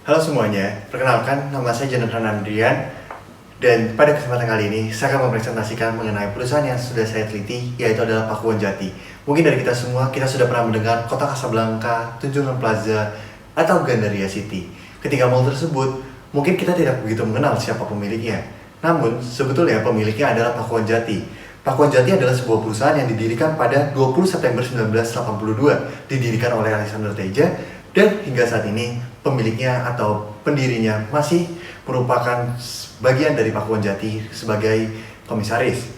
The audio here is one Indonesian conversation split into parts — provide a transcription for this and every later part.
Halo semuanya, perkenalkan nama saya Jonathan Andrian dan pada kesempatan kali ini saya akan mempresentasikan mengenai perusahaan yang sudah saya teliti, yaitu adalah Pakuwon Jati. Mungkin dari kita semua, kita sudah pernah mendengar Kota Casablanca, Tunjungan Plaza, atau Gandaria City. Ketika mall tersebut, mungkin kita tidak begitu mengenal siapa pemiliknya. Namun, sebetulnya pemiliknya adalah Pakuwon Jati. Pakuwon Jati adalah sebuah perusahaan yang didirikan pada 20 September 1982, didirikan oleh Alexander Teja, dan hingga saat ini pemiliknya atau pendirinya masih merupakan bagian dari Pakuwon Jati sebagai komisaris.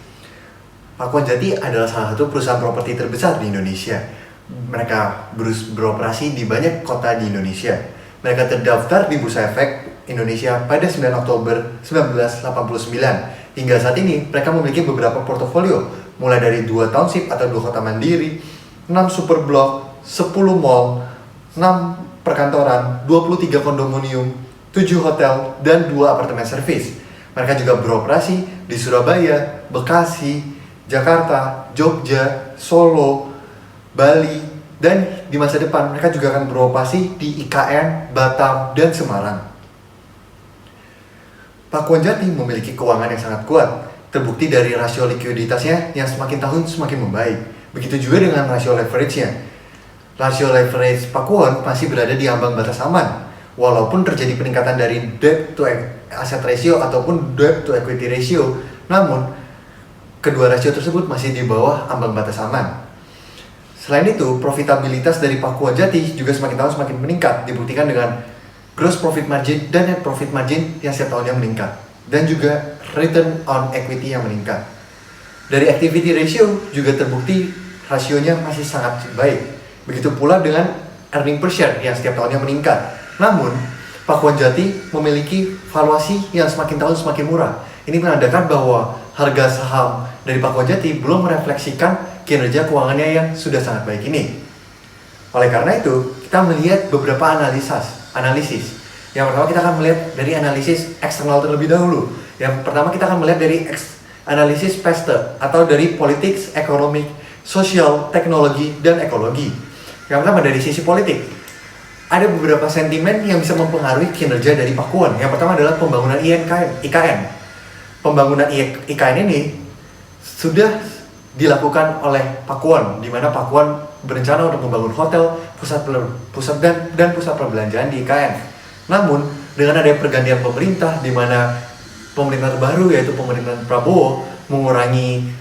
Pakuwon Jati adalah salah satu perusahaan properti terbesar di Indonesia. Mereka beroperasi di banyak kota di Indonesia. Mereka terdaftar di Bursa Efek Indonesia pada 9 Oktober 1989. Hingga saat ini mereka memiliki beberapa portofolio, mulai dari 2 township atau 2 kota mandiri, 6 super blok, 10 mall, 6 perkantoran, 23 kondominium, 7 hotel, dan 2 apartemen servis. Mereka juga beroperasi di Surabaya, Bekasi, Jakarta, Jogja, Solo, Bali, dan di masa depan mereka juga akan beroperasi di IKN, Batam, dan Semarang. Pakuwon Jati memiliki keuangan yang sangat kuat, terbukti dari rasio likuiditasnya yang semakin tahun semakin membaik. Begitu juga dengan rasio leverage-nya. Rasio leverage Pakuwon masih berada di ambang batas aman, walaupun terjadi peningkatan dari debt to asset ratio ataupun debt to equity ratio, namun kedua rasio tersebut masih di bawah ambang batas aman. Selain itu, profitabilitas dari Pakuwon Jati juga semakin tahun semakin meningkat, dibuktikan dengan gross profit margin dan net profit margin yang setiap tahunnya meningkat, dan juga return on equity yang meningkat. Dari activity ratio juga terbukti rasionya masih sangat baik. Begitu pula dengan earning per share yang setiap tahunnya meningkat. Namun, Pakuwon Jati memiliki valuasi yang semakin tahun semakin murah. Ini menandakan bahwa harga saham dari Pakuwon Jati belum merefleksikan kinerja keuangannya yang sudah sangat baik ini. Oleh karena itu, kita melihat beberapa analisis. Yang pertama kita akan melihat dari analisis eksternal terlebih dahulu. Yang pertama kita akan melihat dari analisis PESTE atau dari Politics, Economic, Social, Teknologi, dan Ekologi. Yang pertama dari sisi politik, ada beberapa sentimen yang bisa mempengaruhi kinerja dari Pakuwon. Yang pertama adalah pembangunan IKN. Pembangunan IKN ini sudah dilakukan oleh Pakuwon, di mana Pakuwon berencana untuk membangun hotel, pusat perbelanjaan di IKN. Namun, dengan adanya pergantian pemerintah, di mana pemerintah terbaru yaitu pemerintahan Prabowo mengurangi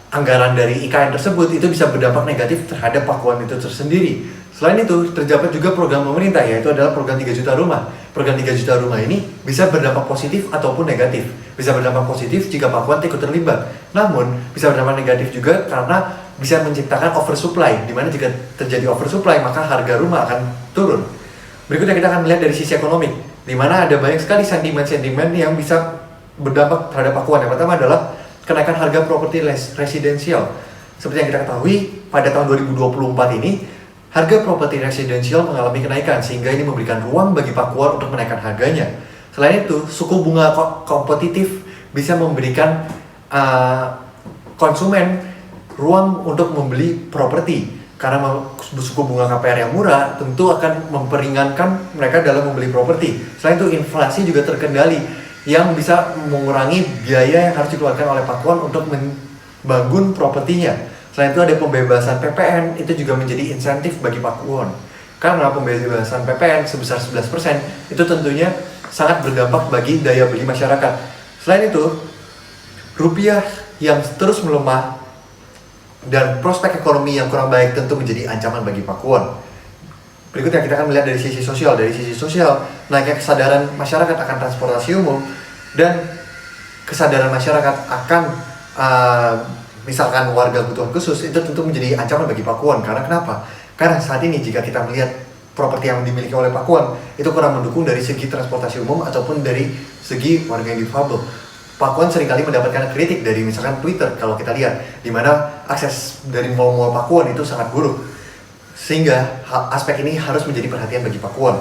anggaran dari IKN tersebut, itu bisa berdampak negatif terhadap Pakuwon itu tersendiri. Selain itu, terdapat juga program pemerintah, yaitu adalah program 3 juta rumah. Program 3 juta rumah ini bisa berdampak positif ataupun negatif. Bisa berdampak positif jika Pakuwon ikut terlibat. Namun, bisa berdampak negatif juga karena bisa menciptakan oversupply, di mana jika terjadi oversupply, maka harga rumah akan turun. Berikutnya kita akan melihat dari sisi ekonomi, di mana ada banyak sekali sentimen-sentimen yang bisa berdampak terhadap Pakuwon. Yang pertama adalah kenaikan harga properti residensial. Seperti yang kita ketahui, pada tahun 2024 ini, harga properti residensial mengalami kenaikan, sehingga ini memberikan ruang bagi Pakuwon untuk menaikkan harganya. Selain itu, suku bunga kompetitif bisa memberikan konsumen ruang untuk membeli properti. Karena suku bunga KPR yang murah, tentu akan memperingankan mereka dalam membeli properti. Selain itu, inflasi juga terkendali, yang bisa mengurangi biaya yang harus dikeluarkan oleh Pakuwon untuk membangun propertinya. Selain itu ada pembebasan PPN, itu juga menjadi insentif bagi Pakuwon. Karena pembebasan PPN sebesar 11%, itu tentunya sangat berdampak bagi daya beli masyarakat. Selain itu, rupiah yang terus melemah dan prospek ekonomi yang kurang baik tentu menjadi ancaman bagi Pakuwon. Berikutnya kita akan melihat dari sisi sosial. Dari sisi sosial, naiknya kesadaran masyarakat akan transportasi umum dan kesadaran masyarakat akan misalkan warga kebutuhan khusus, itu tentu menjadi ancaman bagi Pakuwon. Karena kenapa? Karena saat ini jika kita melihat properti yang dimiliki oleh Pakuwon, itu kurang mendukung dari segi transportasi umum ataupun dari segi warga yang difabel. Pakuwon seringkali mendapatkan kritik dari misalkan Twitter kalau kita lihat, di mana akses dari mall-mall Pakuwon itu sangat buruk. Sehingga aspek ini harus menjadi perhatian bagi Pakuwon.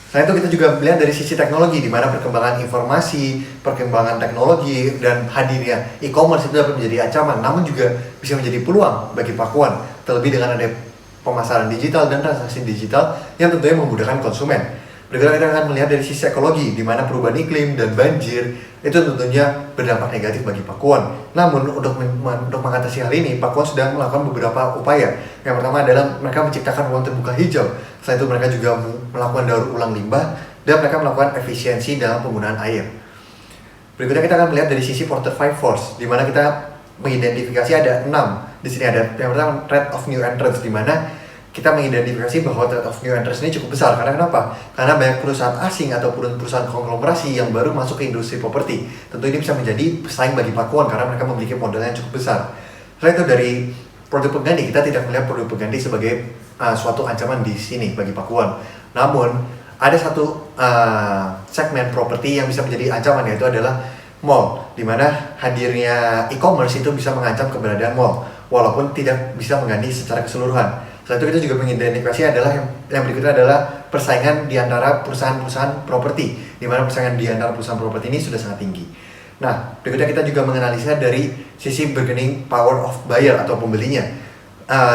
Selain itu kita juga melihat dari sisi teknologi, di mana perkembangan informasi, perkembangan teknologi, dan hadirnya e-commerce itu dapat menjadi ancaman, namun juga bisa menjadi peluang bagi Pakuwon, terlebih dengan ada pemasaran digital dan transaksi digital yang tentunya memudahkan konsumen. Berikutnya kita akan melihat dari sisi ekologi, di mana perubahan iklim dan banjir itu tentunya berdampak negatif bagi Pakuan. Namun untuk mengatasi hal ini, Pakuan sudah melakukan beberapa upaya. Yang pertama adalah mereka menciptakan ruang terbuka hijau. Selain itu mereka juga melakukan daur ulang limbah dan mereka melakukan efisiensi dalam penggunaan air. Berikutnya kita akan melihat dari sisi Fortified Force, di mana kita mengidentifikasi ada 6. Di sini ada yang pertama threat of new entrants, di mana kita mengidentifikasi bahwa threat of new entrants ini cukup besar. Karena kenapa? Karena banyak perusahaan asing ataupun perusahaan konglomerasi yang baru masuk ke industri properti. Tentu ini bisa menjadi pesaing bagi Pakuan karena mereka memiliki modal yang cukup besar. Selain itu dari produk pengganti, kita tidak melihat produk pengganti sebagai suatu ancaman di sini bagi Pakuan. Namun ada satu segmen properti yang bisa menjadi ancaman, yaitu adalah mall, di mana hadirnya e-commerce itu bisa mengancam keberadaan mall walaupun tidak bisa mengganti secara keseluruhan. Selain itu kita juga mengidentifikasi adalah yang berikutnya adalah persaingan di antara perusahaan-perusahaan properti, di mana persaingan di antara perusahaan properti ini sudah sangat tinggi. Nah, berikutnya kita juga menganalisa dari sisi bargaining power of buyer atau pembelinya.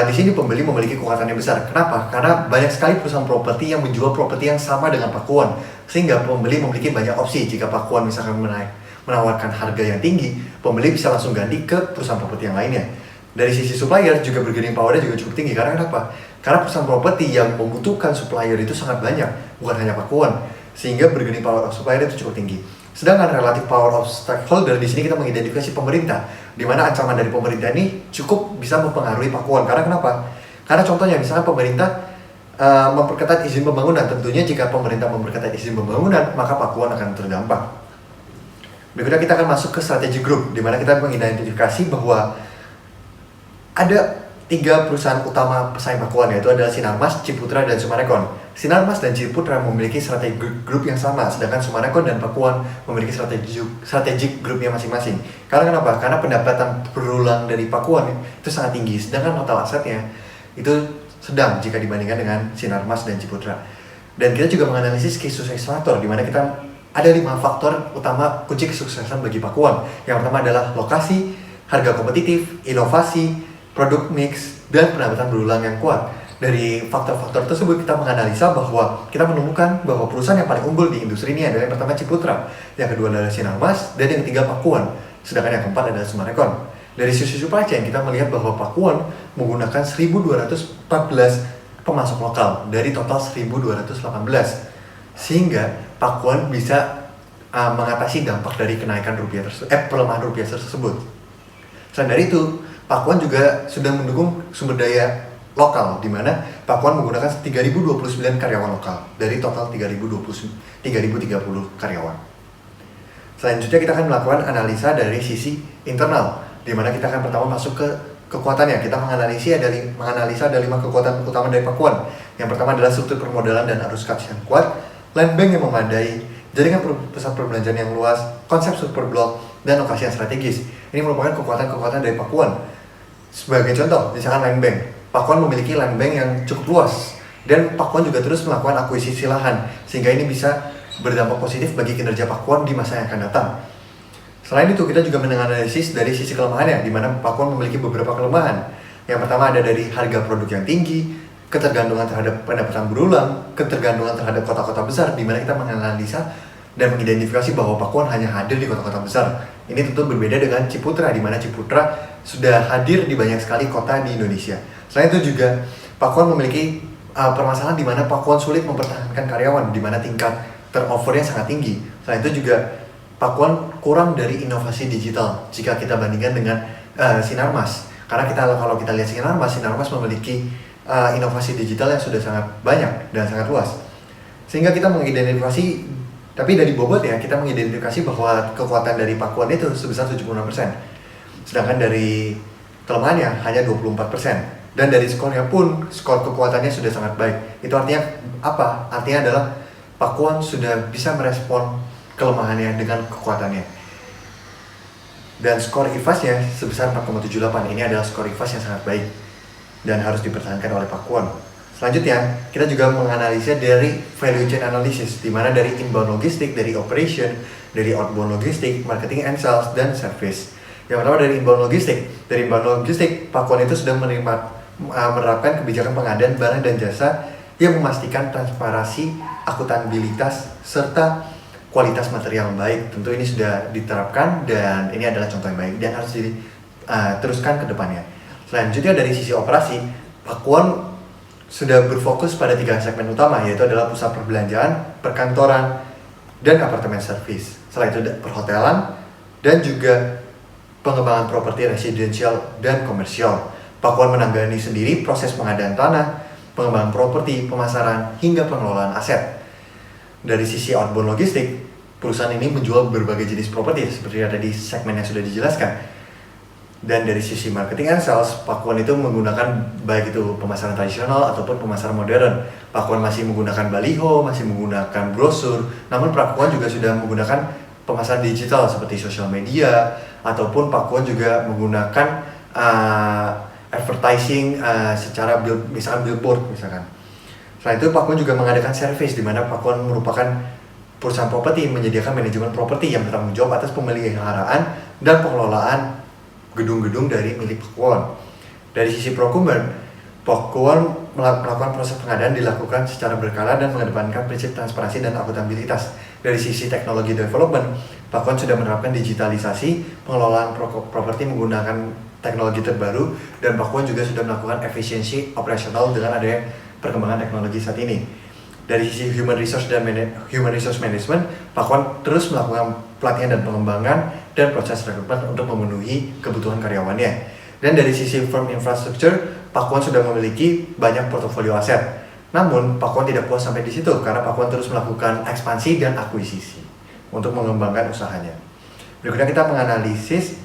Di sini pembeli memiliki kekuatan yang besar. Kenapa? Karena banyak sekali perusahaan properti yang menjual properti yang sama dengan Pakuan, sehingga pembeli memiliki banyak opsi. Jika Pakuan misalkan menawarkan harga yang tinggi, pembeli bisa langsung ganti ke perusahaan properti yang lainnya. Dari sisi supplier juga bargaining power-nya juga cukup tinggi. Karena kenapa? Karena perusahaan properti yang membutuhkan supplier itu sangat banyak, bukan hanya Pakuan, sehingga bargaining power of supplier itu cukup tinggi. Sedangkan relative power of stakeholder, di sini kita mengidentifikasi pemerintah, di mana ancaman dari pemerintah ini cukup bisa mempengaruhi Pakuan. Karena kenapa? Karena contohnya misalnya pemerintah memperketat izin pembangunan. Tentunya jika pemerintah memperketat izin pembangunan, maka Pakuan akan terdampak. Berikutnya kita akan masuk ke strategi group, di mana kita mengidentifikasi bahwa ada 3 perusahaan utama pesaing Pakuan, yaitu adalah Sinarmas, Ciputra, dan Summarecon. Sinarmas dan Ciputra memiliki strategi grup yang sama, sedangkan Summarecon dan Pakuan memiliki strategik grupnya masing-masing. Karena kenapa? Karena pendapatan berulang dari Pakuan itu sangat tinggi, sedangkan total asetnya itu sedang jika dibandingkan dengan Sinarmas dan Ciputra. Dan kita juga menganalisis key success factor, di mana kita ada 5 faktor utama kunci kesuksesan bagi Pakuan. Yang pertama adalah lokasi, harga kompetitif, inovasi, produk mix, dan pendapatan berulang yang kuat. Dari faktor-faktor tersebut kita menganalisa bahwa kita menemukan bahwa perusahaan yang paling unggul di industri ini adalah yang pertama Ciputra, yang kedua adalah Sinarmas, dan yang ketiga Pakuan, sedangkan yang keempat adalah Summarecon. Dari sisi supply chain kita melihat bahwa Pakuan menggunakan 1.214 pemasok lokal dari total 1.218, sehingga Pakuan bisa mengatasi dampak dari kenaikan pelemahan rupiah tersebut. Selain dari itu, Pakuan juga sudah mendukung sumber daya lokal, di mana Pakuan menggunakan 3.029 karyawan lokal dari total 3.030 karyawan. Selanjutnya kita akan melakukan analisa dari sisi internal, di mana kita akan pertama masuk ke kekuatannya. Kita menganalisa ada 5 kekuatan utama dari Pakuan. Yang pertama adalah struktur permodalan dan arus kas yang kuat, land bank yang memadai, jaringan pusat perbelanjaan yang luas, konsep super blok, dan lokasi yang strategis. Ini merupakan kekuatan-kekuatan dari Pakuan. Sebagai contoh, misalkan land bank. Pakuan memiliki land bank yang cukup luas, dan Pakuan juga terus melakukan akuisisi lahan, sehingga ini bisa berdampak positif bagi kinerja Pakuan di masa yang akan datang. Selain itu, kita juga menganalisis dari sisi kelemahannya, di mana Pakuan memiliki beberapa kelemahan. Yang pertama ada dari harga produk yang tinggi, ketergantungan terhadap pendapatan berulang, ketergantungan terhadap kota-kota besar, di mana kita menganalisa dan mengidentifikasi bahwa Pakuan hanya hadir di kota-kota besar. Ini tentu berbeda dengan Ciputra, di mana Ciputra sudah hadir di banyak sekali kota di Indonesia. Selain itu juga, Pakuan memiliki permasalahan di mana Pakuan sulit mempertahankan karyawan, di mana tingkat turnover-nya sangat tinggi. Selain itu juga, Pakuan kurang dari inovasi digital jika kita bandingkan dengan Sinarmas. Karena kalau kita lihat Sinarmas memiliki inovasi digital yang sudah sangat banyak dan sangat luas. Sehingga kita mengidentifikasi, tapi dari bobot ya, kita mengidentifikasi bahwa kekuatan dari Pakuan itu sebesar 76%. Sedangkan dari kelemahannya hanya 24%. Dan dari skornya pun, skor kekuatannya sudah sangat baik. Itu artinya apa? Artinya adalah Pakuan sudah bisa merespon kelemahannya dengan kekuatannya. Dan skor IFAS-nya sebesar 4,78. Ini adalah skor IFAS yang sangat baik dan harus dipertahankan oleh Pakuan. Selanjutnya, kita juga menganalisa dari value chain analysis, di mana dari inbound logistik, dari operation, dari outbound logistik, marketing and sales, dan service. Yang pertama dari inbound logistik. Dari inbound logistik, Pakuan itu sudah menerapkan kebijakan pengadaan barang dan jasa yang memastikan transparansi, akutabilitas, serta kualitas material yang baik. Tentu ini sudah diterapkan dan ini adalah contoh yang baik dan harus diteruskan ke depannya. Selanjutnya dari sisi operasi, Pakuwon sudah berfokus pada 3 segmen utama, yaitu adalah pusat perbelanjaan, perkantoran, dan apartemen service. Setelah itu perhotelan dan juga pengembangan properti residensial dan komersial. Pakuwon menangani sendiri proses pengadaan tanah, pengembangan properti, pemasaran, hingga pengelolaan aset. Dari sisi outbound logistik, perusahaan ini menjual berbagai jenis properti seperti yang tadi segmen yang sudah dijelaskan. Dan dari sisi marketing and sales, Pakuwon itu menggunakan baik itu pemasaran tradisional ataupun pemasaran modern. Pakuwon masih menggunakan baliho, masih menggunakan brosur, namun Pakuwon juga sudah menggunakan pemasaran digital seperti sosial media, ataupun Pakuwon juga menggunakan advertising secara misalkan billboard misalkan. Selain itu Pakuwon juga mengadakan service di mana Pakuwon merupakan perusahaan properti menyediakan manajemen properti yang bertanggung jawab atas pemeliharaan dan pengelolaan gedung-gedung dari milik Pakuwon. Dari sisi procurement, Pakuwon melakukan proses pengadaan dilakukan secara berkala dan mengedepankan prinsip transparansi dan akuntabilitas. Dari sisi teknologi development, Pakuwon sudah menerapkan digitalisasi pengelolaan properti menggunakan teknologi terbaru, dan Pakuwon juga sudah melakukan efisiensi operasional dengan adanya perkembangan teknologi saat ini. Dari sisi human resource management, Pakuwon terus melakukan pelatihan dan pengembangan dan proses rekrutmen untuk memenuhi kebutuhan karyawannya. Dan dari sisi firm infrastructure, Pakuwon sudah memiliki banyak portofolio aset. Namun Pakuwon tidak puas sampai di situ karena Pakuwon terus melakukan ekspansi dan akuisisi untuk mengembangkan usahanya. Berikutnya kita menganalisis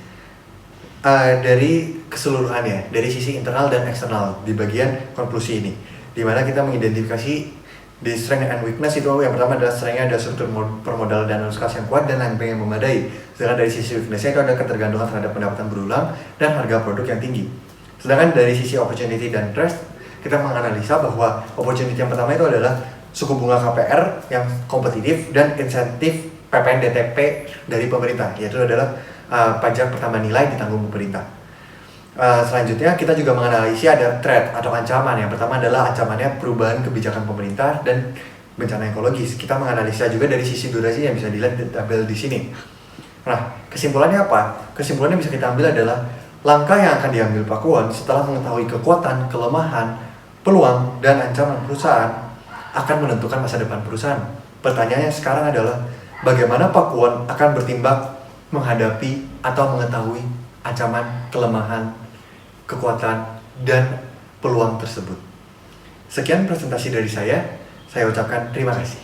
dari keseluruhannya, dari sisi internal dan eksternal di bagian konklusi ini, di mana kita mengidentifikasi di strength and weakness. Itu yang pertama adalah strength-nya ada struktur permodalan dan arus kas yang kuat dan landbank yang memadai. Sedangkan dari sisi weakness-nya itu ada ketergantungan terhadap pendapatan berulang dan harga produk yang tinggi. Sedangkan dari sisi opportunity dan threat, kita menganalisa bahwa opportunity yang pertama itu adalah suku bunga KPR yang kompetitif dan insentif PPN DTP dari pemerintah, yaitu adalah pajak pertambahan nilai ditanggung pemerintah. Selanjutnya kita juga menganalisa ada threat atau ancaman. Yang pertama adalah ancamannya perubahan kebijakan pemerintah dan bencana ekologis. Kita menganalisa juga dari sisi durasi yang bisa dilihat tabel di sini. Nah, kesimpulannya apa? Kesimpulannya bisa kita ambil adalah langkah yang akan diambil Pakuwon setelah mengetahui kekuatan, kelemahan, peluang, dan ancaman perusahaan akan menentukan masa depan perusahaan. Pertanyaannya sekarang adalah bagaimana Pakuwon akan bertindak menghadapi atau mengetahui ancaman, kelemahan, kekuatan, dan peluang tersebut. Sekian presentasi dari saya ucapkan terima kasih.